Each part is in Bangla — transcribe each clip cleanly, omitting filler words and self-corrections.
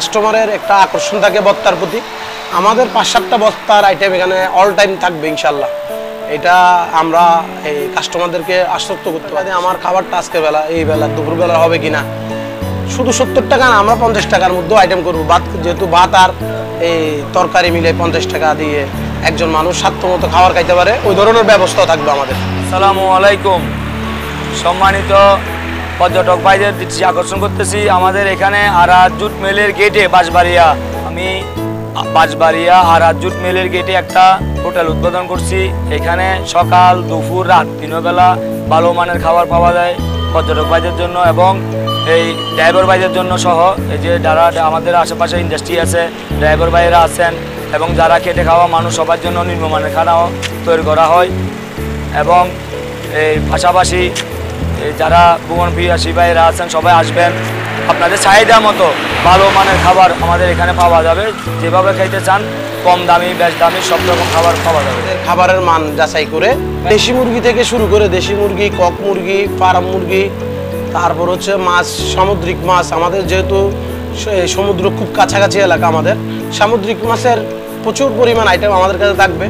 কাস্টমারের একটা আকর্ষণ থাকে বত্তার প্রতি। আমাদের 5-7টা বত্তার আইটেম এখানে অল টাইম থাকবে ইনশাল্লাহ। এটা আমরা এই কাস্টমারদেরকে আশ্বস্ত করতে পারি। আমার খাবারটা আজকে বেলা এই বেলা দুপুরবেলা হবে কিনা, শুধু 70 টাকা না, আমরা 50 টাকার মধ্যেও আইটেম করবো। ভাত যেহেতু ভাত আর এই তরকারি মিলে 50 টাকা দিয়ে একজন মানুষ সাধ্যমতো খাবার খাইতে পারে, ওই ধরনের ব্যবস্থা থাকবে আমাদের। আসসালামু আলাইকুম। সম্মানিত পর্যটক ভাইদের দৃষ্টি আকর্ষণ করতেছি আমাদের এখানে আরাত জুট মিলের গেটে আমি বাঁশবাড়িয়া আরাত জুট মিলের গেটে একটা হোটেল উদ্বোধন করছি। এখানে সকাল দুপুর রাত 3 বেলা ভালো মানের খাবার পাওয়া যায় পর্যটক ভাইদের জন্য এবং এই ড্রাইভার ভাইদের জন্য সহ। এই যে যারা আমাদের আশেপাশে ইন্ডাস্ট্রি আছে, ড্রাইভার ভাইয়েরা আছেন এবং যারা খেটে খাওয়া মানুষ সবার জন্য নিম্নমানের খানাও তৈরি করা হয়। এবং এই পাশাপাশি যারা ভ্রমণপিয়াসী ভাইয়েরা আছেন সবাই আসবেন, আপনাদের চাহিদা মতো ভালো মানের খাবার আমাদের এখানে পাওয়া যাবে। যেভাবে খাইতে চান কম দামি বেশ দামি সব রকম খাবার পাওয়া যাবে। খাবারের মান যাচাই করে দেশি মুরগি থেকে শুরু করে দেশি মুরগি, কক মুরগি, ফার্ম মুরগি, তারপর হচ্ছে মাছ, সামুদ্রিক মাছ। আমাদের যেহেতু সমুদ্র খুব কাছাকাছি এলাকা, আমাদের সামুদ্রিক মাছের প্রচুর পরিমাণ আইটেম আমাদের কাছে থাকবে।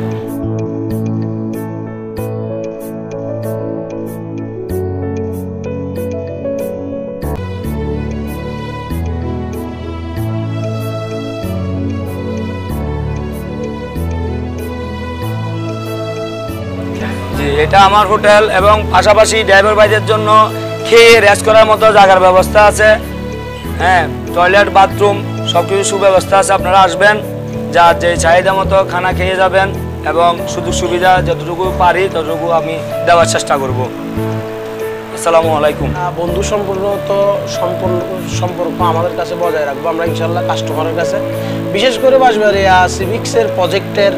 এটা আমার হোটেল এবং পাশাপাশি ড্রাইভার ভাইদের জন্য খেয়ে রেস্ট করার মতো জায়গার ব্যবস্থা আছে। হ্যাঁ, টয়লেট, বাথরুম সবকিছু সুব্যবস্থা আছে। আপনারা আসবেন, যার যে চাহিদা মতো খানা খেয়ে যাবেন এবং সুযোগ সুবিধা যতটুকু পারি ততটুকু আমি দেওয়ার চেষ্টা করব। আসসালামু আলাইকুম। বন্ধু সম্পর্ক আমাদের কাছে বজায় রাখবো আমরা ইনশাল্লাহ কাস্টমারের কাছে। বিশেষ করে বাঁশবাড়িয়া সিভিক্সের প্রজেক্টের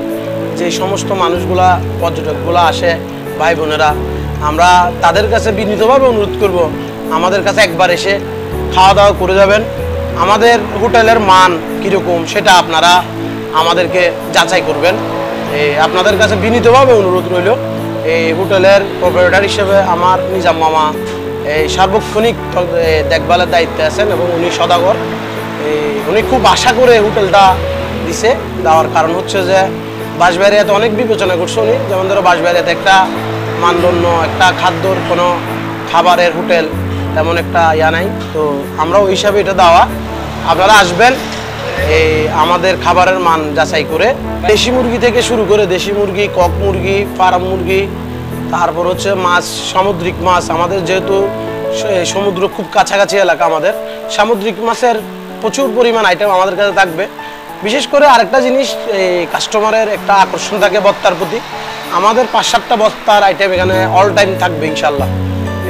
যে সমস্ত মানুষগুলা, পর্যটকগুলো আসে, ভাই বোনেরা, আমরা তাদের কাছে বিনীতভাবে অনুরোধ করব আমাদের কাছে একবার এসে খাওয়া দাওয়া করে যাবেন। আমাদের হোটেলের মান কীরকম সেটা আপনারা আমাদেরকে যাচাই করবেন। আপনাদের কাছে বিনীতভাবে অনুরোধ রইল। এই হোটেলের অপারেটর হিসেবে আমার নিজাম মামা এই সার্বক্ষণিক দেখভালের দায়িত্বে আছেন এবং উনি সদাগর। উনি খুব আশা করে হোটেলটা দিছে। দেওয়ার কারণ হচ্ছে যে বাঁশবাড়িয়াতে অনেক বিবেচনা করছে উনি। যেমন ধরো বাঁশবাড়িয়াতে একটা মানদণ্ড, একটা খাদ্যর কোনো খাবারের হোটেল তেমন একটা নাই, তো আমরা ওই হিসাবে এটা দেওয়া। আপনারা আসবেন এই আমাদের খাবারের মান যাচাই করে। দেশি মুরগি থেকে শুরু করে দেশি মুরগি, কক মুরগি, ফার্ম মুরগি, তারপর হচ্ছে মাছ, সামুদ্রিক মাছ। আমাদের যেহেতু সমুদ্র খুব কাছাকাছি এলাকা, আমাদের সামুদ্রিক মাছের প্রচুর পরিমাণ আইটেম আমাদের কাছে থাকবে। বিশেষ করে আরেকটা জিনিস, কাস্টমারের একটা আকর্ষণ থাকে বত্তার প্রতি। আমাদের 5-7টা বত্তার আইটেম এখানে অল টাইম থাকবে ইনশাল্লাহ।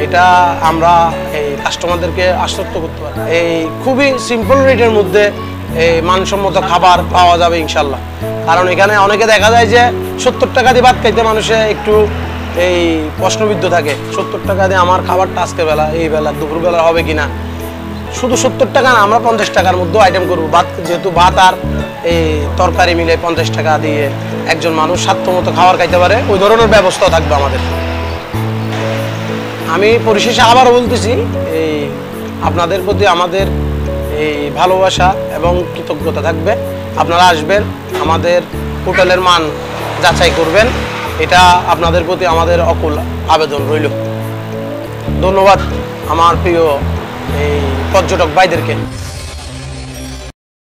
এটা আমরা এই কাস্টমারদেরকে আশ্বস্ত করতে পারি। এই খুবই সিম্পল রেটের মধ্যে এই মানসম্মত খাবার পাওয়া যাবে ইনশাল্লাহ। কারণ এখানে অনেকে দেখা যায় যে 70 টাকা দিয়ে ভাত খাইতে মানুষে একটু এই প্রশ্নবিদ্ধ থাকে, 70 টাকা দিয়ে আমার খাবারটা আজকে বেলা এই বেলা দুপুরবেলা হবে কিনা। শুধু 70 টাকা না, আমরা 50 টাকার মধ্যেও আইটেম করবো। ভাত যেহেতু ভাত আর এই তরকারি মিলে 50 টাকা দিয়ে একজন মানুষ সাধ্যমতো খাবার খাইতে পারে, ওই ধরনের ব্যবস্থা থাকবে আমাদের। আমি পরিশেষে আবারও বলতেছি, এই আপনাদের প্রতি আমাদের এই ভালোবাসা এবং কৃতজ্ঞতা থাকবে। আপনারা আসবেন, আমাদের হোটেলের মান যাচাই করবেন, এটা আপনাদের প্রতি আমাদের অকুল আবেদন রইল। ধন্যবাদ আমার প্রিয় এই পর্যটক ভাইদেরকে।